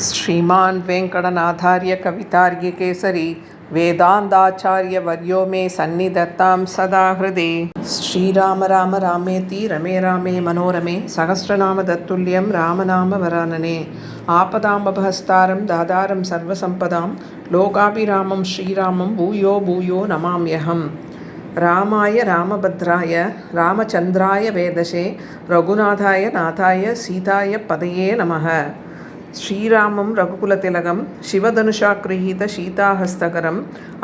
श्रीमान् वेङ्कटनाथार्य कवितार्किकेसरी वेदान्ताचार्यवर्यो मे सन्निधत्तां सदा हृदि। श्रीराम राम रामेति रमे रामे मनोरमे सहस्रनाम तत्तुल्यं रामनामवरानने। आपदामपहस्तारं दातारं सर्वसम्पदां लोकाभिरामं श्रीरामं भूयो भूयो नमाम्यहम्। रामाय रामभद्राय रामचन्द्राय वेदसे रघुनाथाय नाथाय सीताय पदये नमः। श्रीरामं रघुकुलतिलकं शिवधनुषागृहीत सीताहस्तकरम्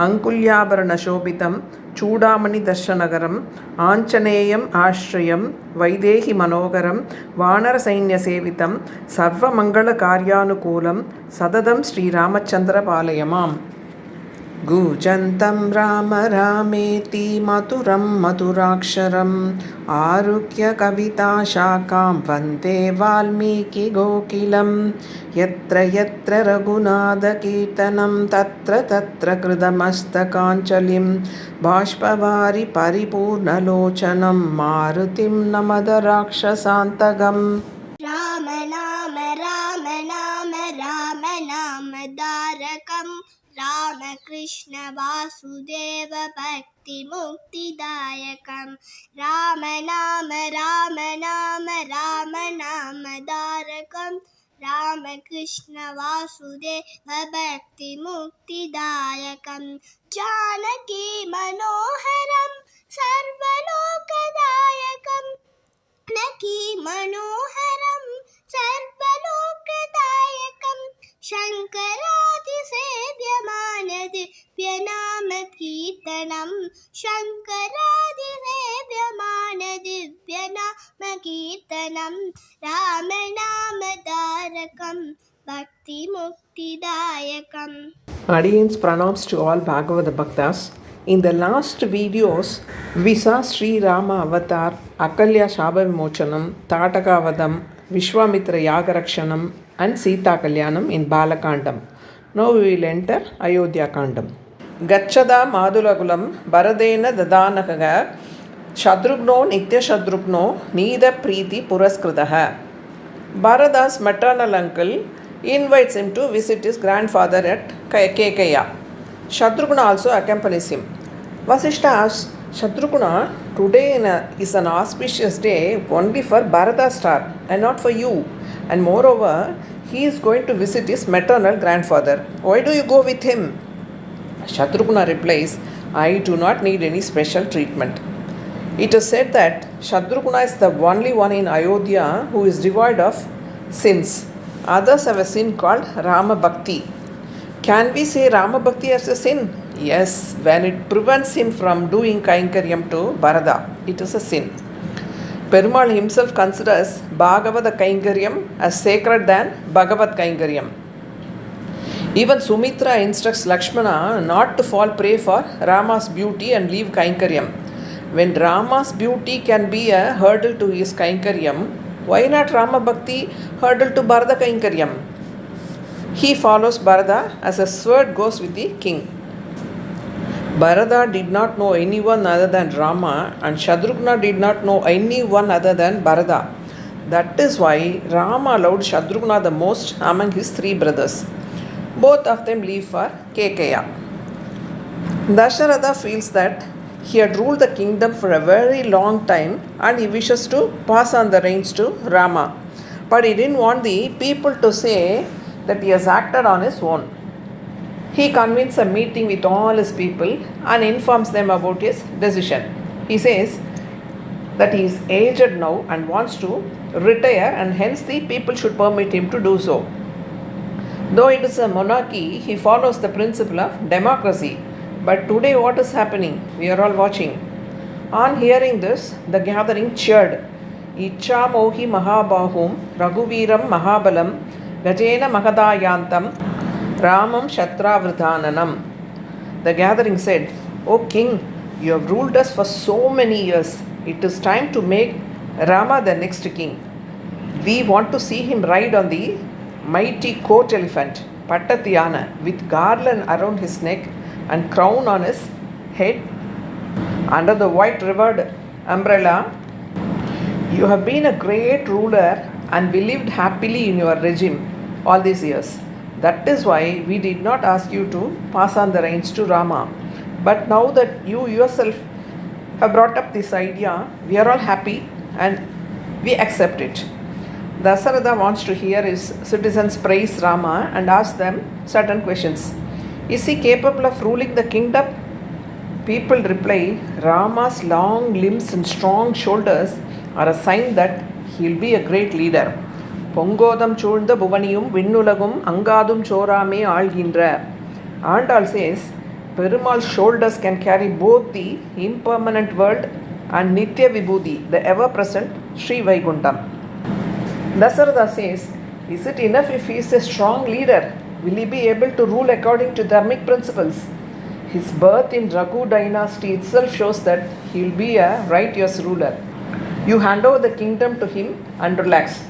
अङ्कुल्याभरणशोभितं चूडामणिदर्शनकरम् आञ्जनेयम् आश्रयं वैदेहि मनोहरं वानरसैन्यसेवितं सर्वमङ्गलकार्यानुकूलं सततं श्रीरामचन्द्रपालय माम्। कूजन्तं राम रामेति मधुरं मधुराक्षरम् आरुह्य कविताशाखां वन्दे वाल्मीकिकोकिलं। यत्र यत्र रघुनाथकीर्तनं तत्र तत्र कृतमस्तकाञ्जलिं बाष्पवारि परिपूर्णलोचनं मारुतिं नमद राक्षसान्तकम्। राम नाम राम नाम राम नाम तारकम् रामकृष्ण वासुदेव भक्ति मुक्तिदायकम्। राम नाम राम नाम राम नाम तारकम् रामकृष्ण वासुदेव भक्ति मुक्तिदायकम्। जानकी मनोहरम् सर्वलोकदायकम् जानकी मनोहरं सर्वलोकदायकं शङ्करादिसेव्यमानदिव्यनामकीर्तनं शङ्करादिसेव्यमानदिव्यनामकीर्तनं रामनामतारकं भक्तिमुक्तिदायकम्. Audience pranams to all Bhagavad Bhaktas. In the last videos, we saw Sri Rama Avatar, Akalya Shaba Vimochanam, Tataka Vadam, Vishwamitra Yagarakshanam and Sita Kalyanam in Balakandam. Now we will enter Ayodhya Kandam. Gachada Madulagulam, Baradena Dadanakaga, Shatrugno Nitya Shatrugno, Nida Preeti Puraskritaha. Bharata's maternal uncle invites him to visit his grandfather at Kekaya. Shatrugna also accompanies him. Vasishta asks Shatrugna, today is an auspicious day only for Bharata's star and not for you. And moreover, he is going to visit his maternal grandfather. Why do you go with him? Shatrugna replies, I do not need any special treatment. It is said that Shatrugna is the only one in Ayodhya who is devoid of sins. Others have a sin called Rama Bhakti. Can we say Rama Bhakti as a sin? Yes, when it prevents him from doing Kainkaryam to Bharata, it is a sin. Perumal himself considers Bhagavata Kainkaryam as sacred than Bhagavat Kainkaryam. Even Sumitra instructs Lakshmana not to fall prey for Rama's beauty and leave Kainkaryam. When Rama's beauty can be a hurdle to his Kainkaryam, why not Rama Bhakti hurdle to Bharata Kainkaryam? He follows Bharata as a sword goes with the king. Bharata did not know anyone other than Rama and Shatrugna did not know anyone other than Bharata. That is why Rama loved Shatrugna the most among his three brothers. Both of them leave for Kekaya. Dasharatha feels that he had ruled the kingdom for a very long time and he wishes to pass on the reins to Rama. But he didn't want the people to say that he has acted on his own. He convenes a meeting with all his people and informs them about his decision. He says that he is aged now and wants to retire and hence the people should permit him to do so. Though it is a monarchy, he follows the principle of democracy. But today what is happening? We are all watching. On hearing this, the gathering cheered. Icha mohi mahabahum raghuviram mahabalam Gajena Mahadayantam Ramam Shatravridhananam. The gathering said, O king, you have ruled us for so many years. It is time to make Rama the next king. We want to see him ride on the mighty court elephant, Pattathiyana, with garland around his neck and crown on his head under the white rivered umbrella. You have been a great ruler and we lived happily in your regime. all these years. That is why we did not ask you to pass on the reins to Rama. But now that you yourself have brought up this idea, we are all happy and we accept it. Dasharatha wants to hear his citizens praise Rama and ask them certain questions. Is he capable of ruling the kingdom? People reply, Rama's long limbs and strong shoulders are a sign that he will be a great leader. Pongodam chulda bhuvaniyum vinnulagum angadum chorame aalgindra. Andal says, Perumal's shoulders can carry both the impermanent world and Nitya Vibhuti, the ever-present Sri Vaikuntham. Dasharatha says, is it enough if he is a strong leader? Will he be able to rule according to dharmic principles? His birth in Raghu dynasty itself shows that he will be a righteous ruler. You hand over the kingdom to him and relax.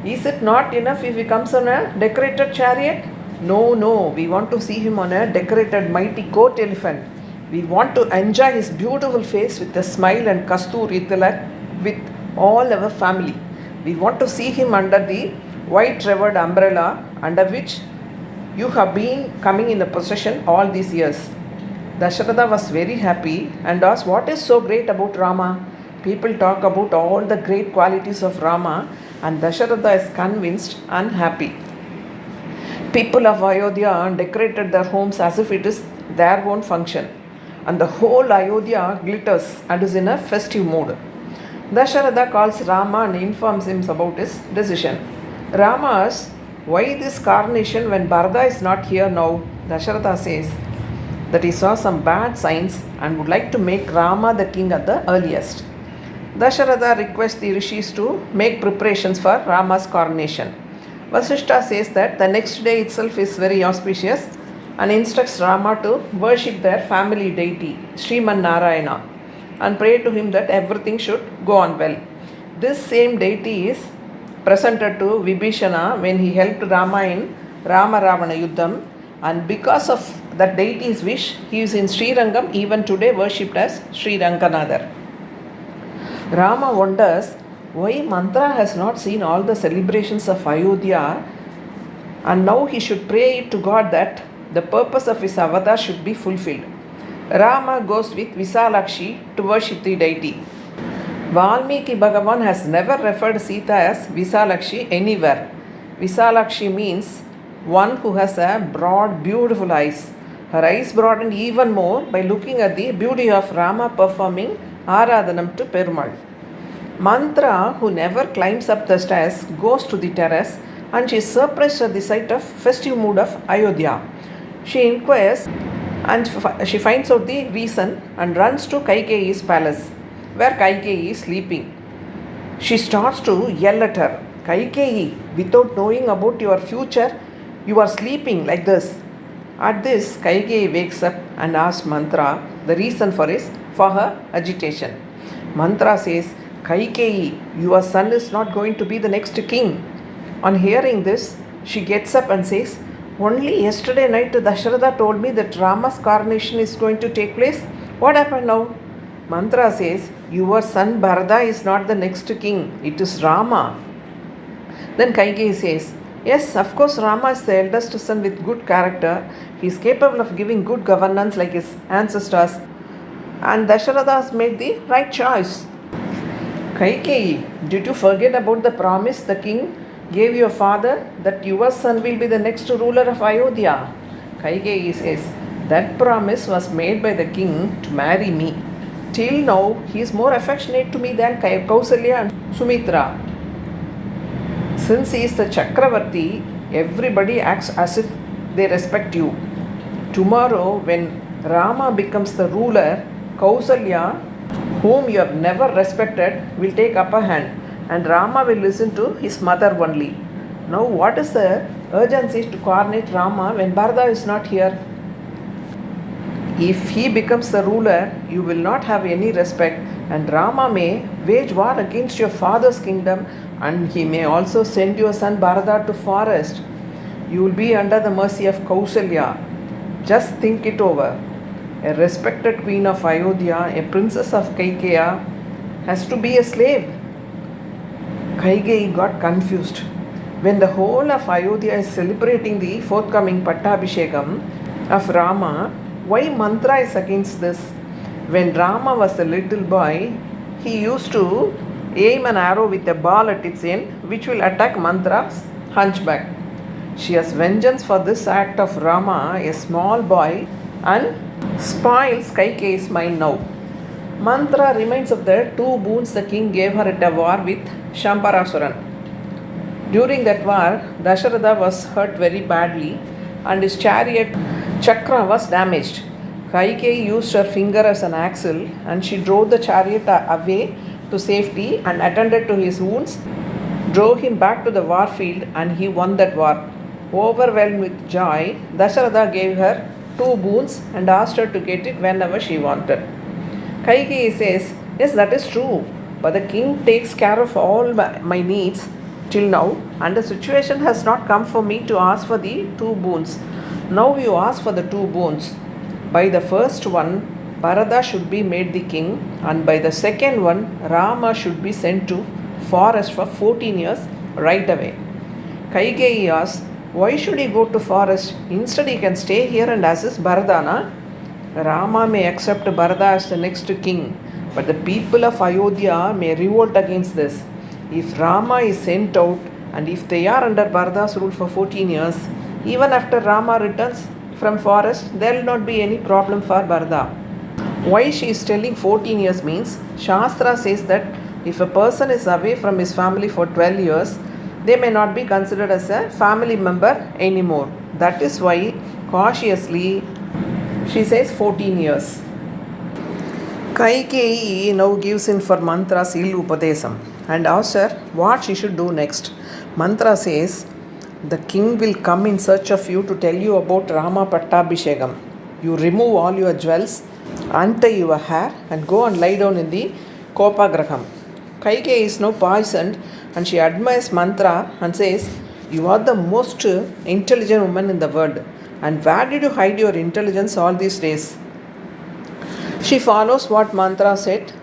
Is it not enough if he comes on a decorated chariot? No, we want to see him on a decorated mighty court elephant. We want to enjoy his beautiful face with a smile and kasturi tilak with all our family. We want to see him under the white revered umbrella under which you have been coming in the procession all these years. Dasharatha was very happy and asked, what is so great about Rama? People talk about all the great qualities of Rama and Dasharatha is convinced and happy. People of Ayodhya decorated their homes as if it is their own function, and the whole Ayodhya glitters and is in a festive mood. Dasharatha calls Rama and informs him about his decision. Rama asks, why this carnation when Bharata is not here now? Dasharatha says that he saw some bad signs and would like to make Rama the king at the earliest. Dasharatha requests the rishis to make preparations for Rama's coronation. Vasishta says that the next day itself is very auspicious and instructs Rama to worship their family deity, Sriman Narayana, and pray to him that everything should go on well. This same deity is presented to Vibhishana when he helped Rama in Rama Ravana Yuddham, and because of that deity's wish, he is in Srirangam even today worshipped as Sri Ranganatha. Rama wonders why Mantra has not seen all the celebrations of Ayodhya, and now he should pray to God that the purpose of his avatar should be fulfilled. Rama goes with Visalakshi to worship the deity. Valmiki Bhagavan has never referred Sita as Visalakshi anywhere. Visalakshi means one who has a broad, beautiful eyes. Her eyes broadened even more by looking at the beauty of Rama performing Aradhanam to Perumal. Mantra, who never climbs up the stairs, goes to the terrace and she is surprised at the sight of festive mood of Ayodhya. She inquires and she finds out the reason and runs to Kaikeyi's palace, where Kaikeyi is sleeping. She starts to yell at her, Kaikeyi, without knowing about your future, you are sleeping like this. At this, Kaikeyi wakes up and asks Mantra the reason for her agitation. Mantra says, Kaikeyi, your son is not going to be the next king. On hearing this, she gets up and says, only yesterday night Dasharatha told me that Rama's coronation is going to take place. What happened now? Mantra says, your son Bharata is not the next king, it is Rama. Then Kaikeyi says, yes, of course Rama is the eldest son with good character. He is capable of giving good governance like his ancestors. And Dasharatha has made the right choice. Kaikeyi, did you forget about the promise the king gave your father that your son will be the next ruler of Ayodhya? Kaikeyi says, that promise was made by the king to marry me. Till now, he is more affectionate to me than Kausalya and Sumitra. Since he is the Chakravarti, everybody acts as if they respect you. Tomorrow, when Rama becomes the ruler, Kausalya, whom you have never respected, will take upper hand and Rama will listen to his mother only. Now, what is the urgency to coronate Rama when Bharata is not here? If he becomes the ruler, you will not have any respect, and Rama may wage war against your father's kingdom, and he may also send your son Bharata to forest. You will be under the mercy of Kausalya. Just think it over. A respected queen of Ayodhya, a princess of Kaikeya, has to be a slave. Kaikeyi got confused. When the whole of Ayodhya is celebrating the forthcoming Pattabhishekam of Rama, why mantra is against this? When Rama was a little boy, he used to aim an arrow with a ball at its end, which will attack Mantra's hunchback. She has vengeance for this act of Rama, a small boy, and spoils Kaikeyi's mind now. Mantra reminds of the two boons the king gave her at a war with Shambarasuran. During that war, Dasharatha was hurt very badly and his chariot chakra was damaged. Kaikeyi used her finger as an axle and she drove the chariot away to safety and attended to his wounds, drove him back to the war field, and he won that war. Overwhelmed with joy, Dasharatha gave her two boons and asked her to get it whenever she wanted. Kaikeyi says, yes, that is true, but the king takes care of all my needs till now, and the situation has not come for me to ask for the two boons. Now you ask for the two boons. By the first one, Bharata should be made the king, and by the second one, Rama should be sent to forest for 14 years right away. Kaikeyi asks, why should he go to forest? Instead he can stay here and assist Bharata, na? Rama may accept Bharata as the next king, but the people of Ayodhya may revolt against this. If Rama is sent out and if they are under Bharata's rule for 14 years, even after Rama returns from forest, there will not be any problem for Bharata. Why she is telling 14 years means, Shastra says that if a person is away from his family for 12 years, they may not be considered as a family member anymore. That is why cautiously she says 14 years. Kaikeyi now gives in for Mantra's ill upadesam and asks her what she should do next. Mantra says, the king will come in search of you to tell you about Rama Pattabhishekam. You remove all your jewels, untie your hair and go and lie down in the Kopagraham. Kaikeyi is now poisoned and she admires Mantra and says, you are the most intelligent woman in the world, and where did you hide your intelligence all these days? She follows what Mantra said.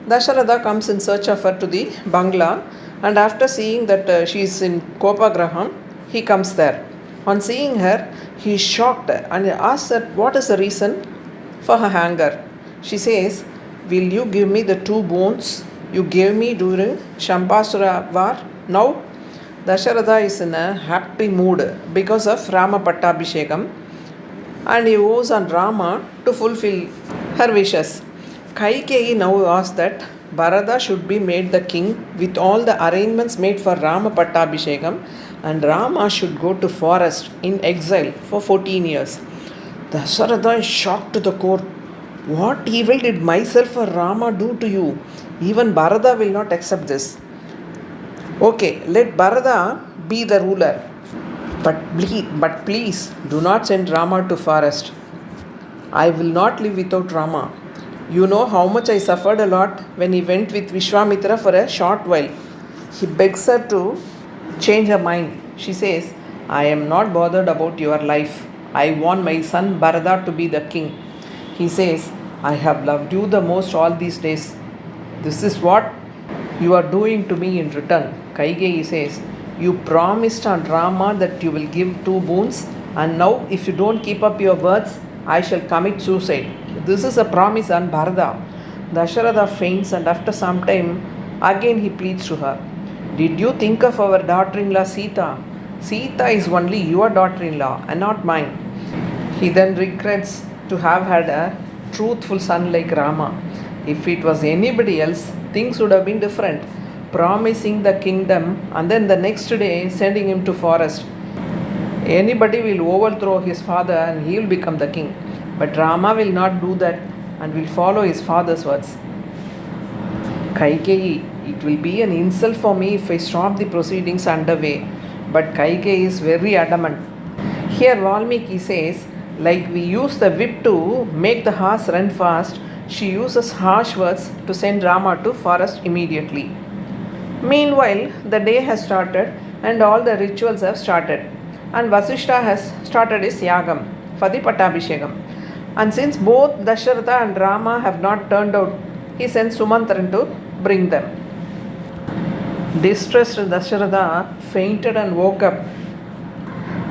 Dasharatha comes in search of her to the Bangla, and after seeing that she is in Kopagraham, he comes there. On seeing her, he is shocked and asks her what is the reason for her anger. She says, will you give me the two boons you gave me during Shambasura war? Now, Dasharatha is in a happy mood because of Rama Pattabhishekam, and he owes on Rama to fulfill her wishes. Kaikeyi now asks that Bharata should be made the king with all the arrangements made for Rama Pattabhishekam, and Rama should go to forest in exile for 14 years. Dasharatha is shocked to the core. What evil did myself or Rama do to you? Even Bharata will not accept this. Okay, let Bharata be the ruler. But please do not send Rama to forest. I will not live without Rama. You know how much I suffered a lot when he went with Vishwamitra for a short while. He begs her to change her mind. She says, I am not bothered about your life. I want my son Bharata to be the king. He says, I have loved you the most all these days. This is what you are doing to me in return. Kaikeyi says, you promised on Rama that you will give two boons, and now if you don't keep up your words, I shall commit suicide. This is a promise on Bharata. Dasharatha faints, and after some time, again he pleads to her. Did you think of our daughter-in-law Sita? Sita is only your daughter-in-law and not mine. He then regrets to have had a truthful son like Rama. If it was anybody else, things would have been different. Promising the kingdom and then the next day sending him to forest. Anybody will overthrow his father and he will become the king. But Rama will not do that and will follow his father's words. Kaikeyi, it will be an insult for me if I stop the proceedings underway. But Kaikeyi is very adamant. Here Valmiki says, like we use the whip to make the horse run fast, she uses harsh words to send Rama to forest immediately. Meanwhile, the day has started and all the rituals have started. And Vasishta has started his yagam for the Pattabhishekam. And since both Dasharatha and Rama have not turned out, he sends Sumantran to bring them. Distressed Dasharatha fainted and woke up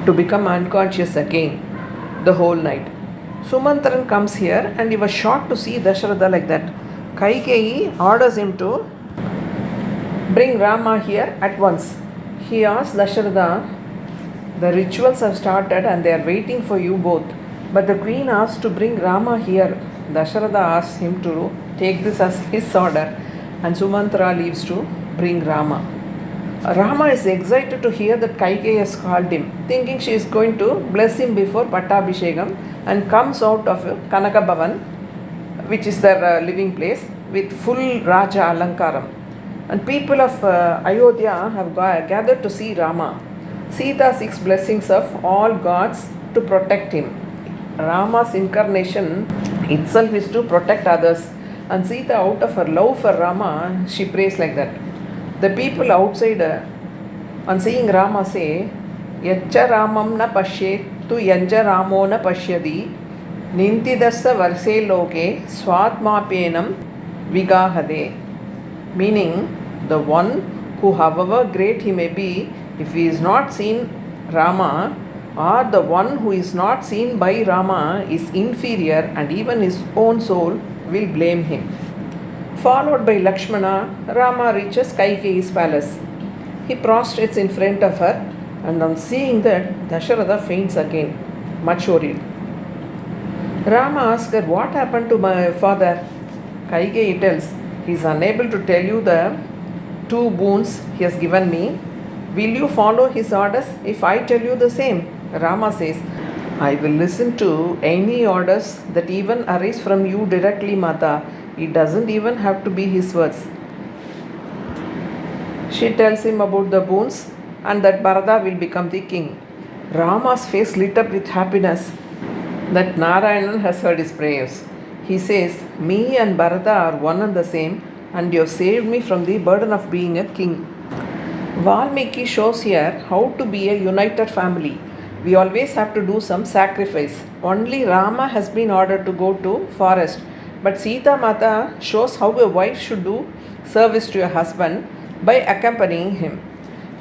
to become unconscious again the whole night. Sumantran comes here and he was shocked to see Dasharatha like that. Kaikeyi orders him to bring Rama here at once. He asks Dasharatha, the rituals have started and they are waiting for you both. But the queen asks to bring Rama here. Dasharatha asks him to take this as his order and Sumantra leaves to bring Rama. Rama is excited to hear that Kaikeyi has called him, thinking she is going to bless him before Pattabhishekam, and comes out of Kanaka Bhavan, which is their living place, with full Raja Alankaram. And people of Ayodhya have gathered to see Rama. Sita seeks blessings of all gods to protect him. Rama's incarnation itself is to protect others, and Sita, out of her love for Rama, she prays like that. The people outside on seeing Rama say, Yacha Ramam na pashyet tu yanja Ramo na pashyadi nintidassa varse loke swatmapenam vigahade. Meaning, the one who, however great he may be, if he is not seen Rama, or the one who is not seen by Rama is inferior, and even his own soul will blame him. Followed by LAKSHMANA, Rama reaches Kaikeyi's palace. He prostrates in front of her, and on seeing that, Dasharatha faints again, much worried. Rama asks her, what happened to my father? Kaikeyi tells, he is unable to tell you the 2 boons he has given me. Will you follow his orders if I tell you the same? Rama says, I will listen to any orders that even arise from you directly, Mata. It doesn't even have to be his words. She tells him about the boons and that Bharata will become the king. Rama's face lit up with happiness that Narayanan has heard his prayers. He says, me and Bharata are one and the same, and you have saved me from the burden of being a king. Valmiki shows here how to be a united family. We always have to do some sacrifice. Only Rama has been ordered to go to forest. But Sita Mata shows how a wife should do service to a husband by accompanying him.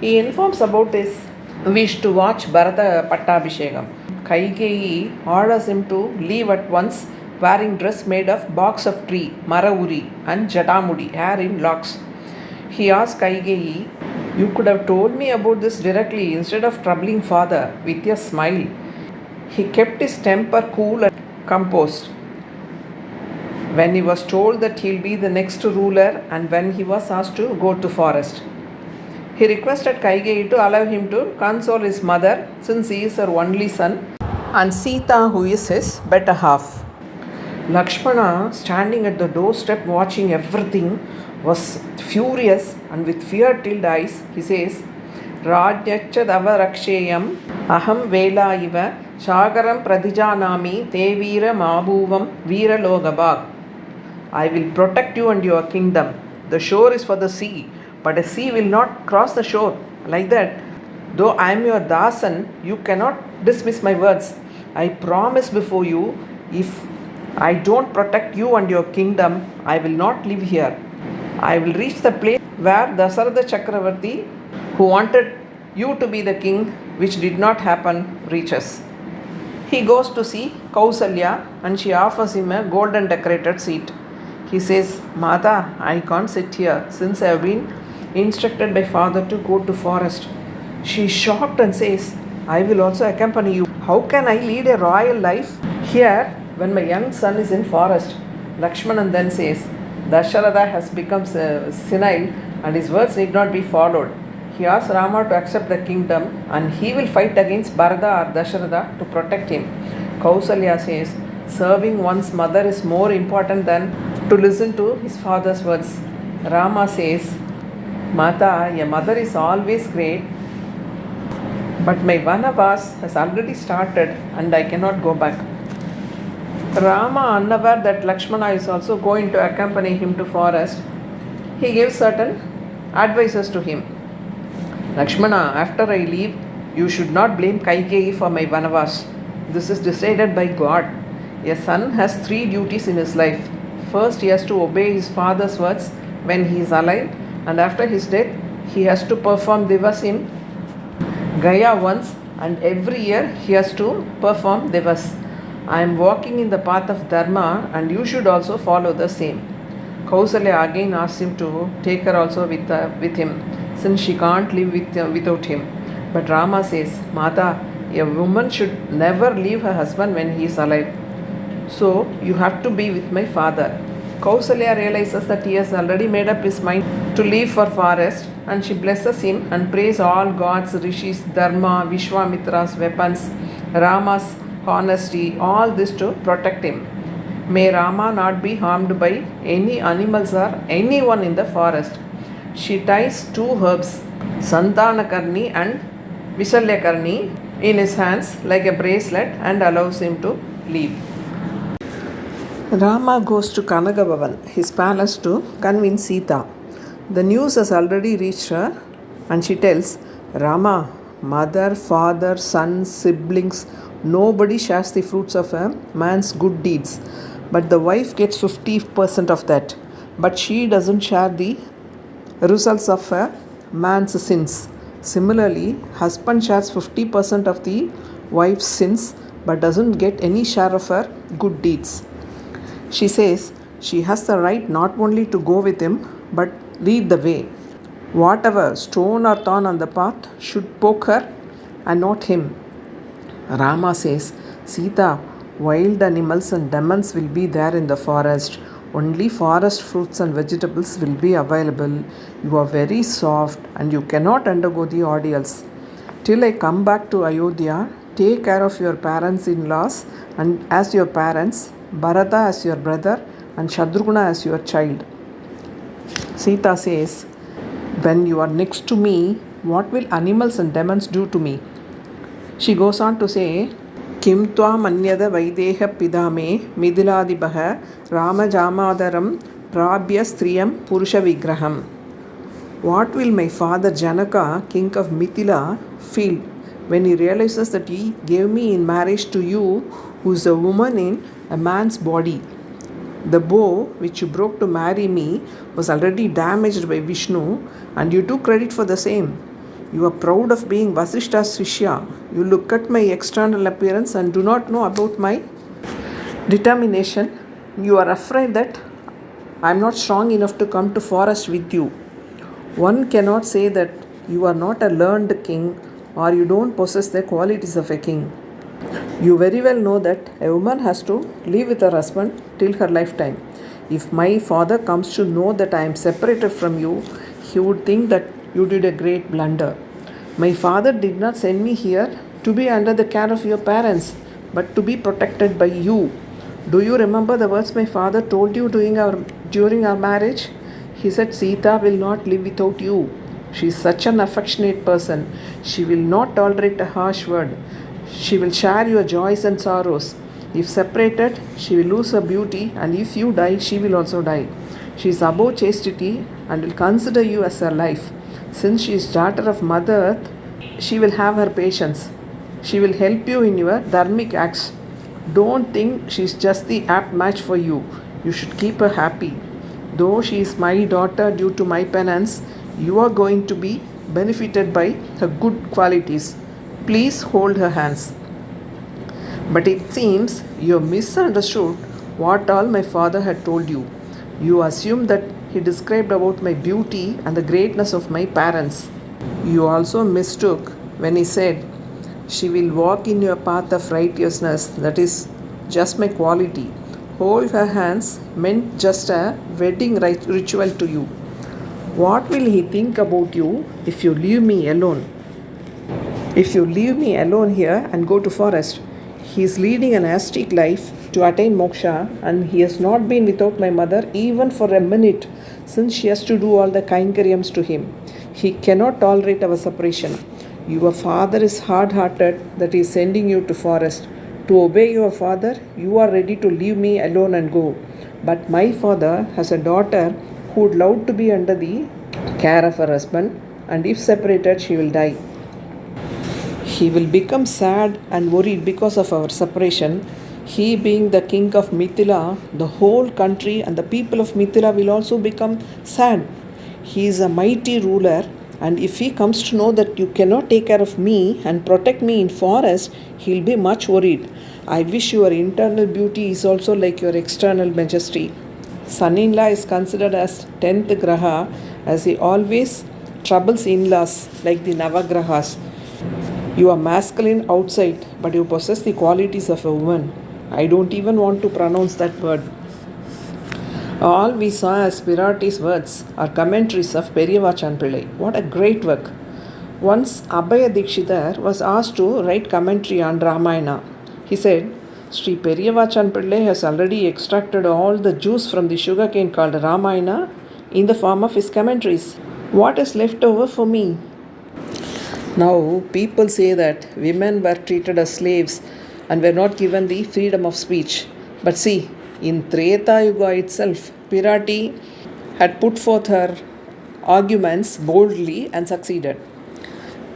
He informs about his wish to watch Bharata Pattabhishekam. Kaikeyi orders him to leave at once, wearing dress made of box of tree, Marauri, and Jatamudi, hair in locks. He asks Kaikeyi, you could have told me about this directly instead of troubling father, with a smile. He kept his temper cool and composed when he was told that he'll be the next ruler and when he was asked to go to forest. He requested Kaikeyi to allow him to console his mother since he is her only son, and Sita, who is his better half. Lakshmana, standing at the doorstep watching everything, was furious, and with fear-filled eyes, he says, Rajyacha dava raksheyam aham vela iva shagaram pradijanami te veera mabhuvam veera logabhag. I will protect you and your kingdom. The shore is for the sea, but a sea will not cross the shore. Like that, though I am your dasan, you cannot dismiss my words. I promise before you, if I don't protect you and your kingdom, I will not live here. I will reach the place where Dasharatha Chakravarti, who wanted you to be the king, which did not happen, reaches. He goes to see Kausalya and she offers him a golden decorated seat. He says, Mata, I can't sit here since I have been instructed by father to go to forest. She is shocked and says, I will also accompany you. How can I lead a royal life here when my young son is in forest? Lakshmanan then says, Dasharatha has become senile and his words need not be followed. He asks Rama to accept the kingdom and he will fight against Bharata or Dasharatha to protect him. Kausalya says, serving one's mother is more important than to listen to his father's words. Rama says, Mata, your mother is always great, but my Vanavas has already started and I cannot go back. Rama, unaware that Lakshmana is also going to accompany him to forest, he gives certain advices to him. Lakshmana, after I leave, you should not blame Kaikeyi for my Vanavas. This is decided by God. A son has 3 duties in his life. First, he has to obey his father's words when he is alive, and after his death, he has to perform Divas in Gaya once, and every year he has to perform Divas. I am walking in the path of Dharma, and you should also follow the same. Kausalya again asks him to take her also with him, since she can't live without him. But Rama says, Mata, a woman should never leave her husband when he is alive. So you have to be with my father. Kausalya realizes that he has already made up his mind to leave for forest, and she blesses him and prays all gods, rishis, dharma, Vishwamitra's weapons, Rama's honesty, all this to protect him. May Rama not be harmed by any animals or anyone in the forest. She ties two herbs, Santanakarni and Vishalyakarni, in his hands like a bracelet and allows him to leave. Rama goes to Kanagabhavan, his palace, to convince Sita. The news has already reached her, and she tells Rama, mother, father, son, siblings, nobody shares the fruits of a man's good deeds. But the wife gets 50% of that. But she doesn't share the results of a man's sins. Similarly, husband shares 50% of the wife's sins but doesn't get any share of her good deeds. She says she has the right not only to go with him but lead the way. Whatever stone or thorn on the path should poke her and not him. Rama says, Sita, wild animals and demons will be there in the forest. Only forest fruits and vegetables will be available. You are very soft and you cannot undergo the ordeals. Till I come back to Ayodhya, take care of your parents-in-laws and as your parents, Bharata as your brother and Shatrugna as your child. Sita says, when you are next to me, what will animals and demons do to me? She goes on to say, Kim tvam anyada vaideha pidame midiladibaha rama jamadaram prabhya striyam purusha vigraham. What will my father Janaka, king of Mithila, feel when he realizes that he gave me in marriage to you, who is a woman in a man's body? The bow which you broke to marry me was already damaged by Vishnu, and you took credit for the same. You are proud of being Vasishta's Shishya. You look at my external appearance and do not know about my determination. You are afraid that I am not strong enough to come to forest with you. One cannot say that you are not a learned king or you don't possess the qualities of a king. You very well know that a woman has to live with her husband till her lifetime. If my father comes to know that I am separated from you, he would think that you did a great blunder. My father did not send me here to be under the care of your parents, but to be protected by you. Do you remember the words my father told you during our marriage? He said, Sita will not live without you. She is such an affectionate person. She will not tolerate a harsh word. She will share your joys and sorrows. If separated, she will lose her beauty, and if you die, she will also die. She is above chastity and will consider you as her life. Since she is daughter of Mother Earth, she will have her patience. She will help you in your dharmic acts. Don't think she is just the apt match for you. You should keep her happy. Though she is my daughter due to my penance, you are going to be benefited by her good qualities. Please hold her hands. But it seems you have misunderstood what all my father had told you. You assume that he described about my beauty and the greatness of my parents. You also mistook when he said, she will walk in your path of righteousness, that is just my quality. Hold her hands meant just a wedding ritual to you. What will he think about you if you leave me alone? If you leave me alone here and go to forest, he is leading an ascetic life to attain moksha, and he has not been without my mother even for a minute, since she has to do all the kainkaryams to him. He cannot tolerate our separation. Your father is hard-hearted that he is sending you to forest. To obey your father, you are ready to leave me alone and go. But my father has a daughter who would love to be under the care of her husband, and if separated, she will die. He will become sad and worried because of our separation. He being the king of Mithila, the whole country and the people of Mithila will also become sad. He is a mighty ruler And if he comes to know that you cannot take care of me and protect me in forest, he'll be much worried. I wish your internal beauty is also like your external majesty. Son-in-law is considered as 10th graha, as he always troubles in-laws like the Navagrahas. You are masculine outside, but you possess the qualities of a woman. I don't even want to pronounce that word. All we saw as Pirati's words are commentaries of Periyavachan Pillai. What a great work! Once Abhaya Dikshidhar was asked to write commentary on Ramayana. He said, Sri Periyavachan Pillai has already extracted all the juice from the sugarcane called Ramayana in the form of his commentaries. What is left over for me? Now, people say that women were treated as slaves and were not given the freedom of speech. But see, in Treta Yuga itself, Pirati had put forth her arguments boldly and succeeded.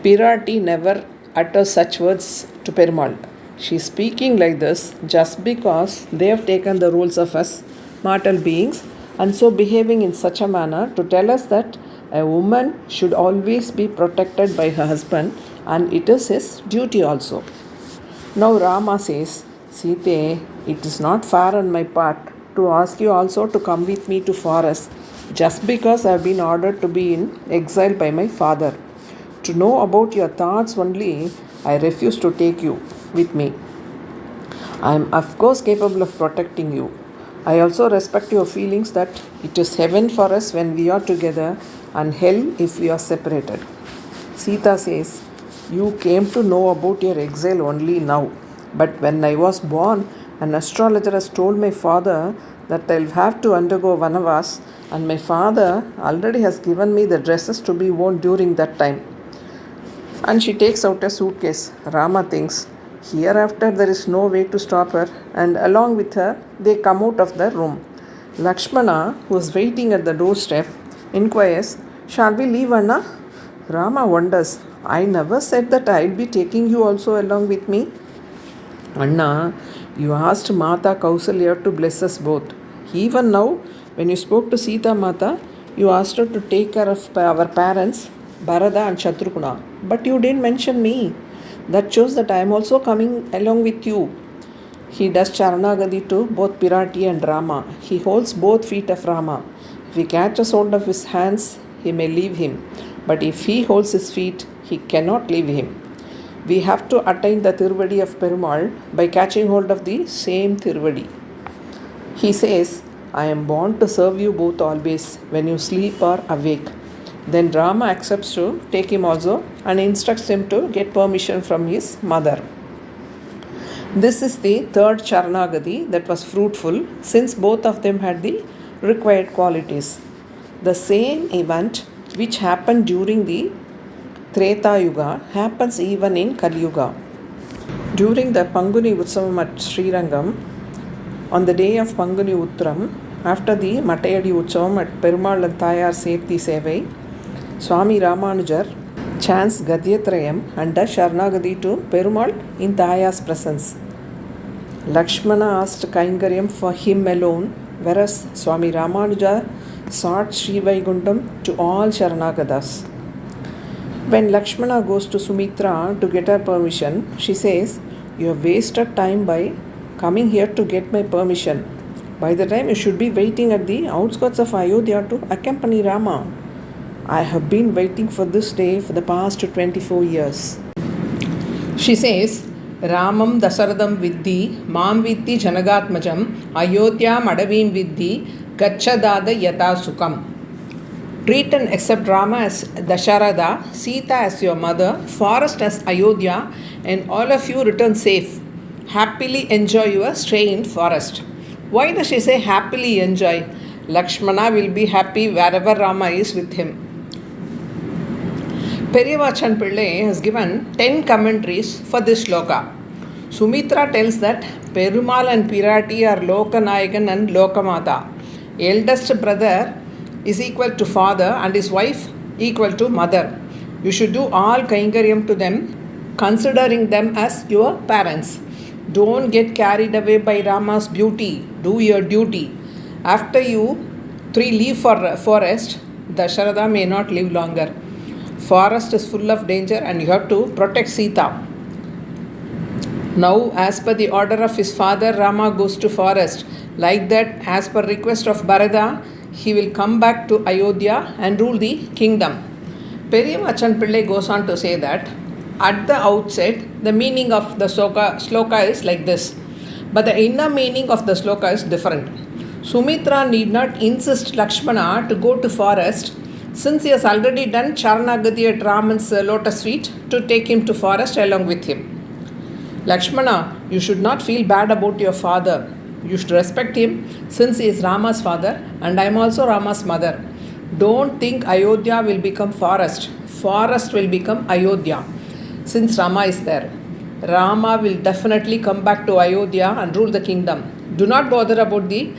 Pirati never utters such words to Perumal. She is speaking like this just because they have taken the roles of us mortal beings and so behaving in such a manner to tell us that a woman should always be protected by her husband and it is his duty also. Now Rama says, Sita, it is not fair on my part to ask you also to come with me to forest just because I have been ordered to be in exile by my father. To know about your thoughts only, I refuse to take you with me. I am of course capable of protecting you. I also respect your feelings that it is heaven for us when we are together and hell if we are separated. Sita says, you came to know about your exile only now. But when I was born, an astrologer has told my father that I'll have to undergo Vanavas, and my father already has given me the dresses to be worn during that time. And she takes out a suitcase. Rama thinks, hereafter there is no way to stop her, and along with her they come out of the room. Lakshmana, who is waiting at the doorstep, inquires, shall we leave, Anna? Rama wonders, I never said that I'll be taking you also along with me. Anna, you asked Mata Kausalya to bless us both. Even now, when you spoke to Sita Mata, you asked her to take care of our parents, Bharata and Shatrughna. But you didn't mention me. That shows that I am also coming along with you. He does Charanagadi to both Pirati and Rama. He holds both feet of Rama. If he catches hold of his hands, he may leave him. But if he holds his feet, he cannot leave him. We have to attain the Tiruvadi of Perumal by catching hold of the same Tiruvadi. He says, I am born to serve you both always when you sleep or awake. Then Rama accepts to take him also and instructs him to get permission from his mother. This is the third Charanagadi that was fruitful since both of them had the required qualities. The same event which happened during the Treta Yuga happens even in Kali Yuga. During the Panguni Utsavam at Srirangam, on the day of Panguni Uttram, after the Matayadi Utsavam at Perumal and Thayar Sethi Sevai, Swami Ramanujar chants Gadyatrayam and does Sharanagadi to Perumal in Thayar's presence. Lakshmana asked Kaingaryam for him alone, whereas Swami Ramanuja sought Sri Vaikuntham to all Sharanagadas. When Lakshmana goes to Sumitra to get her permission, she says, you have wasted time by coming here to get my permission. By the time you should be waiting at the outskirts of Ayodhya to accompany Rama. I have been waiting for this day for the past 24 years. She says, Ramam Dasaradam Viddhi, Mam Viddhi Janagatmajam, Ayodhya Madavim Viddhi, Gachadada Yata Sukam. Treat and accept Rama as Dasharada, Sita as your mother, forest as Ayodhya, and all of you return safe. Happily enjoy your stay in forest. Why does she say happily enjoy? Lakshmana will be happy wherever Rama is with him. Periyavachan Pillai has given 10 commentaries for this shloka. Sumitra tells that Perumal and Pirati are Lokanayakan and Lokamata. Eldest brother is equal to father and his wife equal to mother. You should do all kainkaryam to them, considering them as your parents. Don't get carried away by Rama's beauty. Do your duty. After you three leave for forest, Dasharatha may not live longer. Forest is full of danger and you have to protect Sita. Now, as per the order of his father, Rama goes to forest. Like that, as per request of Bharata, he will come back to Ayodhya and rule the kingdom. Periyamachan Pillai goes on to say that at the outset, the meaning of the sloka is like this, but the inner meaning of the sloka is different. Sumitra need not insist Lakshmana to go to forest, since he has already done Charanagati at Raman's lotus feet, to take him to forest along with him. Lakshmana, you should not feel bad about your father. You should respect him, since he is Rama's father and I am also Rama's mother. Don't think Ayodhya will become forest. Forest will become Ayodhya, since Rama is there. Rama will definitely come back to Ayodhya and rule the kingdom. Do not bother about the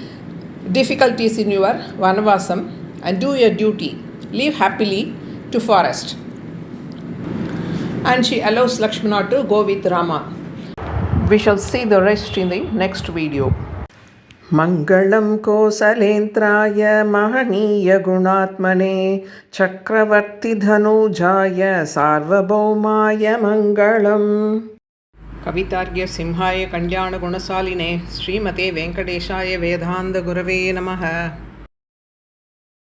difficulties in your Vanavasam and do your duty. Live happily to forest. And she allows Lakshmana to go with Rama. We shall see the rest in the next video. Mangalam Kosalentraya Mahaniya Gunatmane Chakravarti Dhanujaya Sarvabhaumaya Mangalam. Kavitargya Simhaya Kalyana Gunasaline Srimate Venkateshaya Vedanta Gurave Namaha.